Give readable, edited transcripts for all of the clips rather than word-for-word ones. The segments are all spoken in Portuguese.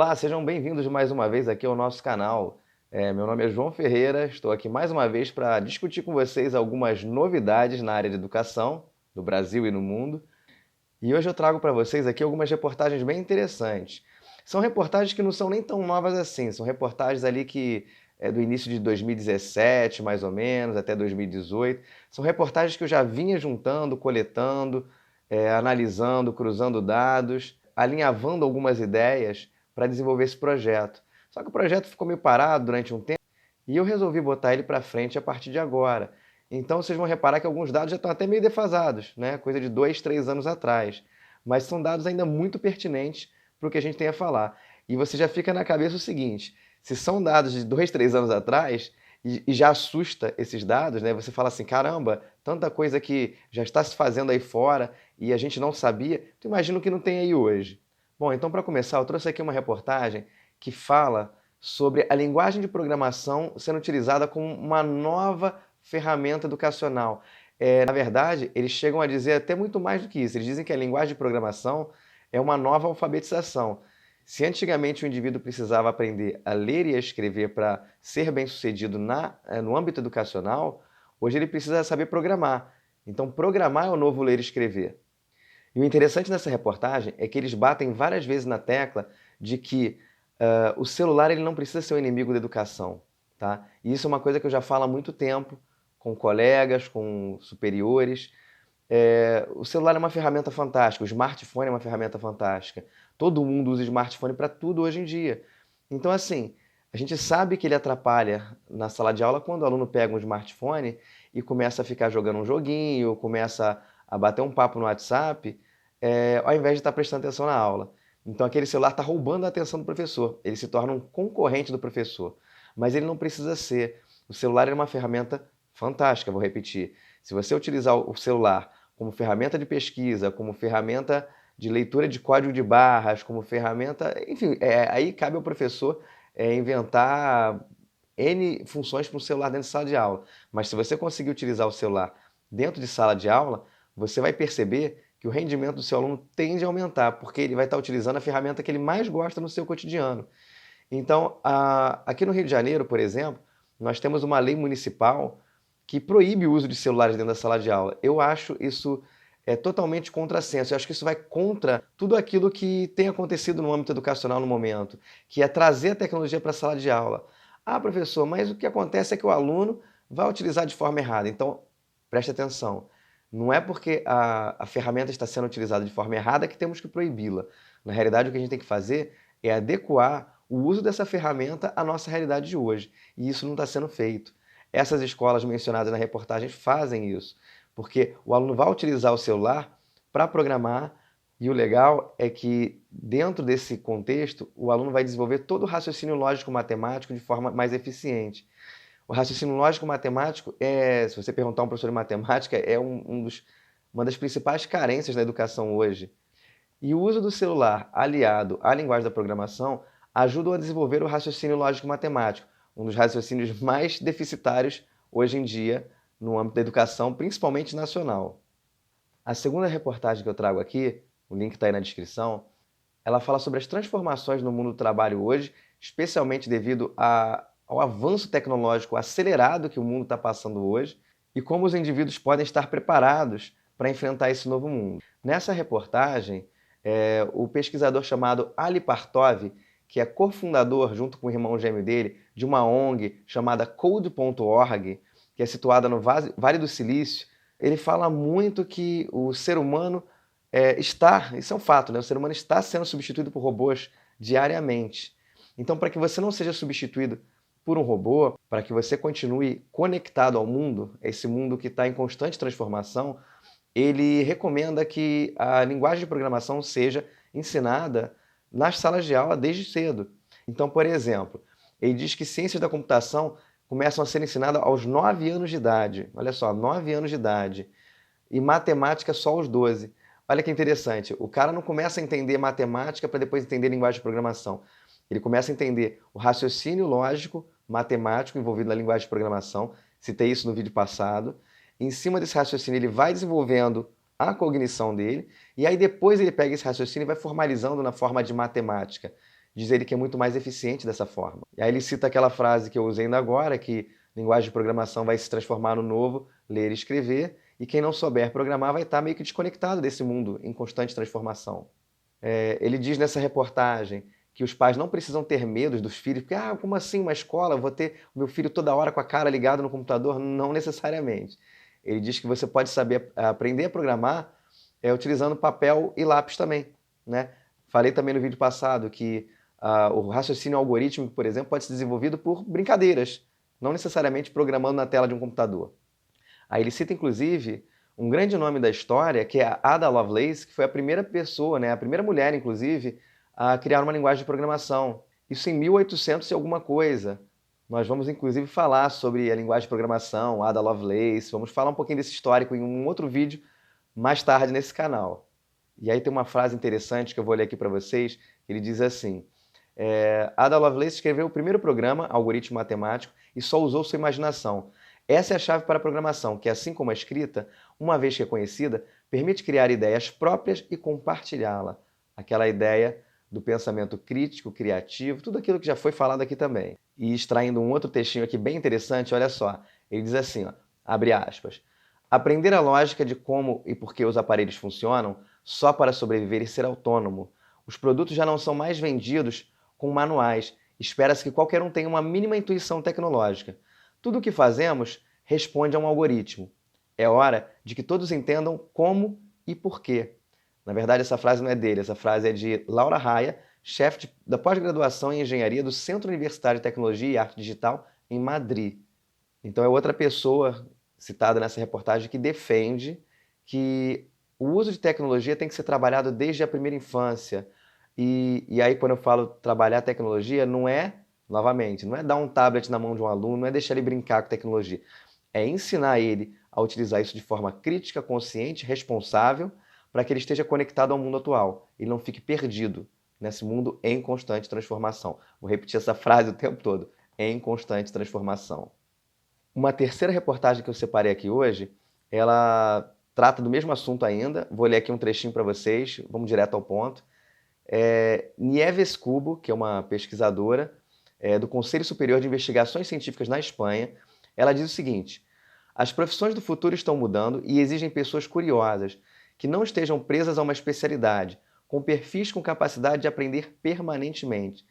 Olá, sejam bem-vindos mais uma vez aqui ao nosso canal. Meu nome é João Ferreira, estou aqui mais uma vez para discutir com vocês algumas novidades na área de educação, no Brasil e no mundo. E hoje eu trago para vocês aqui algumas reportagens bem interessantes. São reportagens que não são nem tão novas assim, são reportagens ali que é do início de 2017, mais ou menos, até 2018. São reportagens que eu já vinha juntando, coletando, analisando, cruzando dados, alinhavando algumas ideias para desenvolver esse projeto. Só que o projeto ficou meio parado durante um tempo e eu resolvi botar ele para frente a partir de agora. Então vocês vão reparar que alguns dados já estão até meio defasados, né? Coisa de 2, 3 anos atrás. Mas são dados ainda muito pertinentes para o que a gente tem a falar. E você já fica na cabeça o seguinte: se são dados de 2, 3 anos atrás, e já assusta esses dados, né? Você fala assim, caramba, tanta coisa que já está se fazendo aí fora e a gente não sabia, tu imagina o que não tem aí hoje. Bom, então para começar, eu trouxe aqui uma reportagem que fala sobre a linguagem de programação sendo utilizada como uma nova ferramenta educacional. Na verdade, eles chegam a dizer até muito mais do que isso. Eles dizem que a linguagem de programação é uma nova alfabetização. Se antigamente o indivíduo precisava aprender a ler e a escrever para ser bem-sucedido no âmbito educacional, hoje ele precisa saber programar. Então, programar é o novo ler e escrever. E o interessante nessa reportagem é que eles batem várias vezes na tecla de que o celular ele não precisa ser o inimigo da educação. Tá? E isso é uma coisa que eu já falo há muito tempo, com colegas, com superiores. O celular é uma ferramenta fantástica, o smartphone é uma ferramenta fantástica. Todo mundo usa smartphone para tudo hoje em dia. Então, assim, a gente sabe que ele atrapalha na sala de aula quando o aluno pega um smartphone e começa a ficar jogando um joguinho, começa a bater um papo no WhatsApp, ao invés de estar prestando atenção na aula. Então, aquele celular está roubando a atenção do professor. Ele se torna um concorrente do professor. Mas ele não precisa ser. O celular é uma ferramenta fantástica, vou repetir. Se você utilizar o celular como ferramenta de pesquisa, como ferramenta de leitura de código de barras, como ferramenta... Enfim, aí cabe ao professor inventar N funções para o celular dentro de sala de aula. Mas se você conseguir utilizar o celular dentro de sala de aula, você vai perceber que o rendimento do seu aluno tende a aumentar, porque ele vai estar utilizando a ferramenta que ele mais gosta no seu cotidiano. Então, aqui no Rio de Janeiro, por exemplo, nós temos uma lei municipal que proíbe o uso de celulares dentro da sala de aula. Eu acho isso totalmente contrassenso. Eu acho que isso vai contra tudo aquilo que tem acontecido no âmbito educacional no momento, que é trazer a tecnologia para a sala de aula. Ah, professor, mas o que acontece é que o aluno vai utilizar de forma errada. Então, preste atenção. Não é porque a ferramenta está sendo utilizada de forma errada que temos que proibi-la. Na realidade, o que a gente tem que fazer é adequar o uso dessa ferramenta à nossa realidade de hoje. E isso não está sendo feito. Essas escolas mencionadas na reportagem fazem isso, porque o aluno vai utilizar o celular para programar e o legal é que, dentro desse contexto, o aluno vai desenvolver todo o raciocínio lógico-matemático de forma mais eficiente. O raciocínio lógico-matemático se você perguntar a um professor de matemática, é uma das principais carências da educação hoje. E o uso do celular aliado à linguagem da programação ajudam a desenvolver o raciocínio lógico-matemático, um dos raciocínios mais deficitários hoje em dia no âmbito da educação, principalmente nacional. A segunda reportagem que eu trago aqui, o link está aí na descrição, ela fala sobre as transformações no mundo do trabalho hoje, especialmente devido ao avanço tecnológico acelerado que o mundo está passando hoje e como os indivíduos podem estar preparados para enfrentar esse novo mundo. Nessa reportagem, o pesquisador chamado Ali Partov, que é cofundador, junto com o irmão gêmeo dele, de uma ONG chamada Code.org, que é situada no Vale do Silício, ele fala muito que o ser humano isso é um fato, né? O ser humano está sendo substituído por robôs diariamente. Então, para que você não seja substituído por um robô, para que você continue conectado ao mundo, esse mundo que está em constante transformação, ele recomenda que a linguagem de programação seja ensinada nas salas de aula desde cedo. Então, por exemplo, ele diz que ciências da computação começam a ser ensinadas aos 9 anos de idade. Olha só, 9 anos de idade. E matemática só aos 12. Olha que interessante, o cara não começa a entender matemática para depois entender linguagem de programação. Ele começa a entender o raciocínio lógico, matemático envolvido na linguagem de programação, citei isso no vídeo passado. Em cima desse raciocínio ele vai desenvolvendo a cognição dele, e aí depois ele pega esse raciocínio e vai formalizando na forma de matemática. diz ele que é muito mais eficiente dessa forma. E aí ele cita aquela frase que eu usei ainda agora, que linguagem de programação vai se transformar no novo ler e escrever, e quem não souber programar vai estar meio que desconectado desse mundo em constante transformação. Ele diz nessa reportagem que os pais não precisam ter medo dos filhos, porque, como assim uma escola? Eu vou ter o meu filho toda hora com a cara ligada no computador? Não necessariamente. Ele diz que você pode saber aprender a programar utilizando papel e lápis também, né? Falei também no vídeo passado que o raciocínio algorítmico, por exemplo, pode ser desenvolvido por brincadeiras, não necessariamente programando na tela de um computador. Aí ele cita, inclusive, um grande nome da história, que é a Ada Lovelace, que foi a primeira pessoa, né, a primeira mulher, inclusive, a criar uma linguagem de programação. Isso em 1800 e alguma coisa. Nós vamos, inclusive, falar sobre a linguagem de programação, Ada Lovelace, vamos falar um pouquinho desse histórico em um outro vídeo mais tarde nesse canal. E aí tem uma frase interessante que eu vou ler aqui para vocês, ele diz assim: Ada Lovelace escreveu o primeiro programa, algoritmo matemático, e só usou sua imaginação. Essa é a chave para a programação, que, assim como a escrita, uma vez reconhecida, permite criar ideias próprias e compartilhá-la. Aquela ideia do pensamento crítico, criativo, tudo aquilo que já foi falado aqui também. E extraindo um outro textinho aqui bem interessante, olha só, ele diz assim, abre aspas, aprender a lógica de como e por que os aparelhos funcionam só para sobreviver e ser autônomo. Os produtos já não são mais vendidos com manuais. Espera-se que qualquer um tenha uma mínima intuição tecnológica. Tudo o que fazemos responde a um algoritmo. É hora de que todos entendam como e por quê. Na verdade, essa frase não é dele, essa frase é de Laura Raia, chefe da pós-graduação em engenharia do Centro Universitário de Tecnologia e Arte Digital em Madrid. Então é outra pessoa citada nessa reportagem que defende que o uso de tecnologia tem que ser trabalhado desde a primeira infância. E aí, quando eu falo trabalhar tecnologia, novamente, não é dar um tablet na mão de um aluno, não é deixar ele brincar com tecnologia. É ensinar ele a utilizar isso de forma crítica, consciente, responsável, para que ele esteja conectado ao mundo atual e não fique perdido nesse mundo em constante transformação. Vou repetir essa frase o tempo todo, em constante transformação. Uma terceira reportagem que eu separei aqui hoje, ela trata do mesmo assunto ainda, vou ler aqui um trechinho para vocês, vamos direto ao ponto. Nieves Cubo, que é uma pesquisadora do Conselho Superior de Investigações Científicas na Espanha, ela diz o seguinte: as profissões do futuro estão mudando e exigem pessoas curiosas, que não estejam presas a uma especialidade, com perfis com capacidade de aprender permanentemente.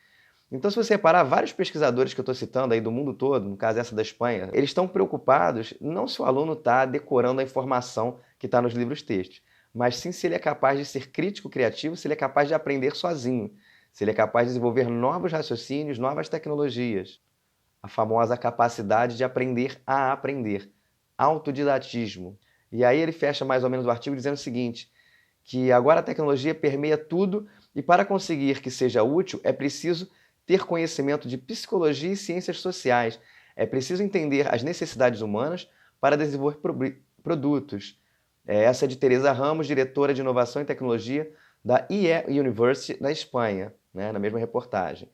Então, se você reparar, vários pesquisadores que eu estou citando aí do mundo todo, no caso essa da Espanha, eles estão preocupados não se o aluno está decorando a informação que está nos livros textos, mas sim se ele é capaz de ser crítico, criativo, se ele é capaz de aprender sozinho, se ele é capaz de desenvolver novos raciocínios, novas tecnologias. A famosa capacidade de aprender a aprender, autodidatismo. E aí ele fecha mais ou menos o artigo dizendo o seguinte, que agora a tecnologia permeia tudo e para conseguir que seja útil é preciso ter conhecimento de psicologia e ciências sociais. É preciso entender as necessidades humanas para desenvolver produtos. Essa é de Teresa Ramos, diretora de Inovação e Tecnologia da IE University, na Espanha, né, na mesma reportagem.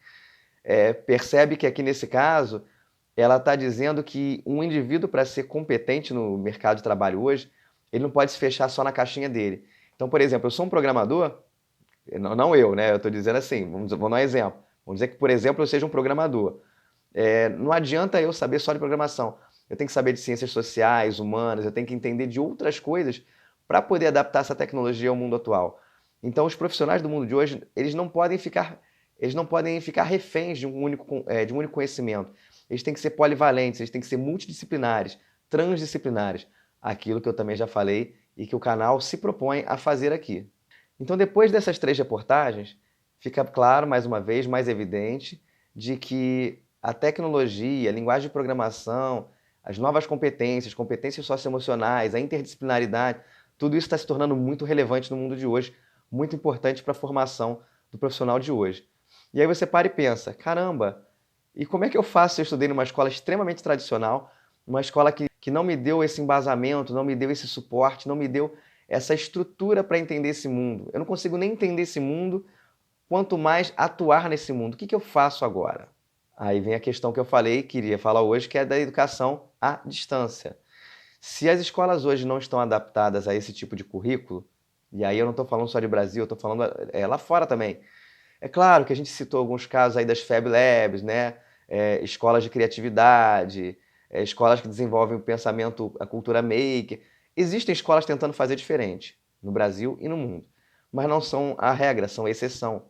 Percebe que aqui nesse caso, ela está dizendo que um indivíduo, para ser competente no mercado de trabalho hoje, ele não pode se fechar só na caixinha dele. Então, por exemplo, eu sou um programador, não eu, né? Eu estou dizendo assim, vamos dar um exemplo. Vamos dizer que, por exemplo, eu seja um programador. Não adianta eu saber só de programação. Eu tenho que saber de ciências sociais, humanas, eu tenho que entender de outras coisas para poder adaptar essa tecnologia ao mundo atual. Então, os profissionais do mundo de hoje, eles não podem ficar reféns de um único conhecimento. Eles têm que ser polivalentes, eles têm que ser multidisciplinares, transdisciplinares. Aquilo que eu também já falei e que o canal se propõe a fazer aqui. Então, depois dessas 3 reportagens, fica claro, mais uma vez, mais evidente, de que a tecnologia, a linguagem de programação, as novas competências, competências socioemocionais, a interdisciplinaridade, tudo isso está se tornando muito relevante no mundo de hoje, muito importante para a formação do profissional de hoje. E aí você para e pensa, caramba, e como é que eu faço se eu estudei numa escola extremamente tradicional, uma escola que não me deu esse embasamento, não me deu esse suporte, não me deu essa estrutura para entender esse mundo. Eu não consigo nem entender esse mundo, quanto mais atuar nesse mundo. O que eu faço agora? Aí vem a questão que eu falei, queria falar hoje, que é da educação à distância. Se as escolas hoje não estão adaptadas a esse tipo de currículo, e aí eu não estou falando só de Brasil, eu estou falando lá fora também, É claro que a gente citou alguns casos aí das Fab Labs, né? Escolas de criatividade, escolas que desenvolvem o pensamento, a cultura maker. Existem escolas tentando fazer diferente, no Brasil e no mundo, mas não são a regra, são a exceção.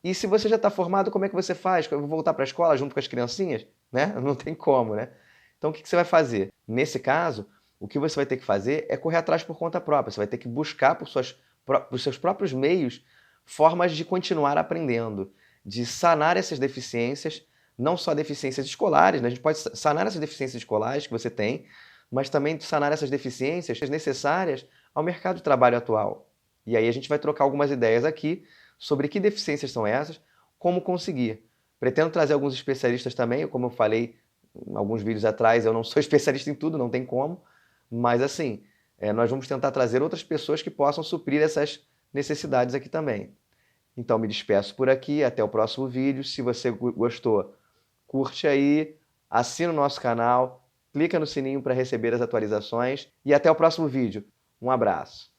E se você já está formado, como é que você faz? Eu vou voltar para a escola junto com as criancinhas? Né? Não tem como, né? Então o que você vai fazer? Nesse caso, o que você vai ter que fazer é correr atrás por conta própria. Você vai ter que buscar por seus próprios meios formas de continuar aprendendo, de sanar essas deficiências, não só deficiências escolares, né? A gente pode sanar essas deficiências escolares que você tem, mas também sanar essas deficiências necessárias ao mercado de trabalho atual. E aí a gente vai trocar algumas ideias aqui sobre que deficiências são essas, como conseguir. Pretendo trazer alguns especialistas também, como eu falei em alguns vídeos atrás, eu não sou especialista em tudo, não tem como, mas assim, nós vamos tentar trazer outras pessoas que possam suprir essas necessidades aqui também. Então me despeço por aqui, até o próximo vídeo. Se você gostou, curte aí, assina o nosso canal, clica no sininho para receber as atualizações e até o próximo vídeo. Um abraço.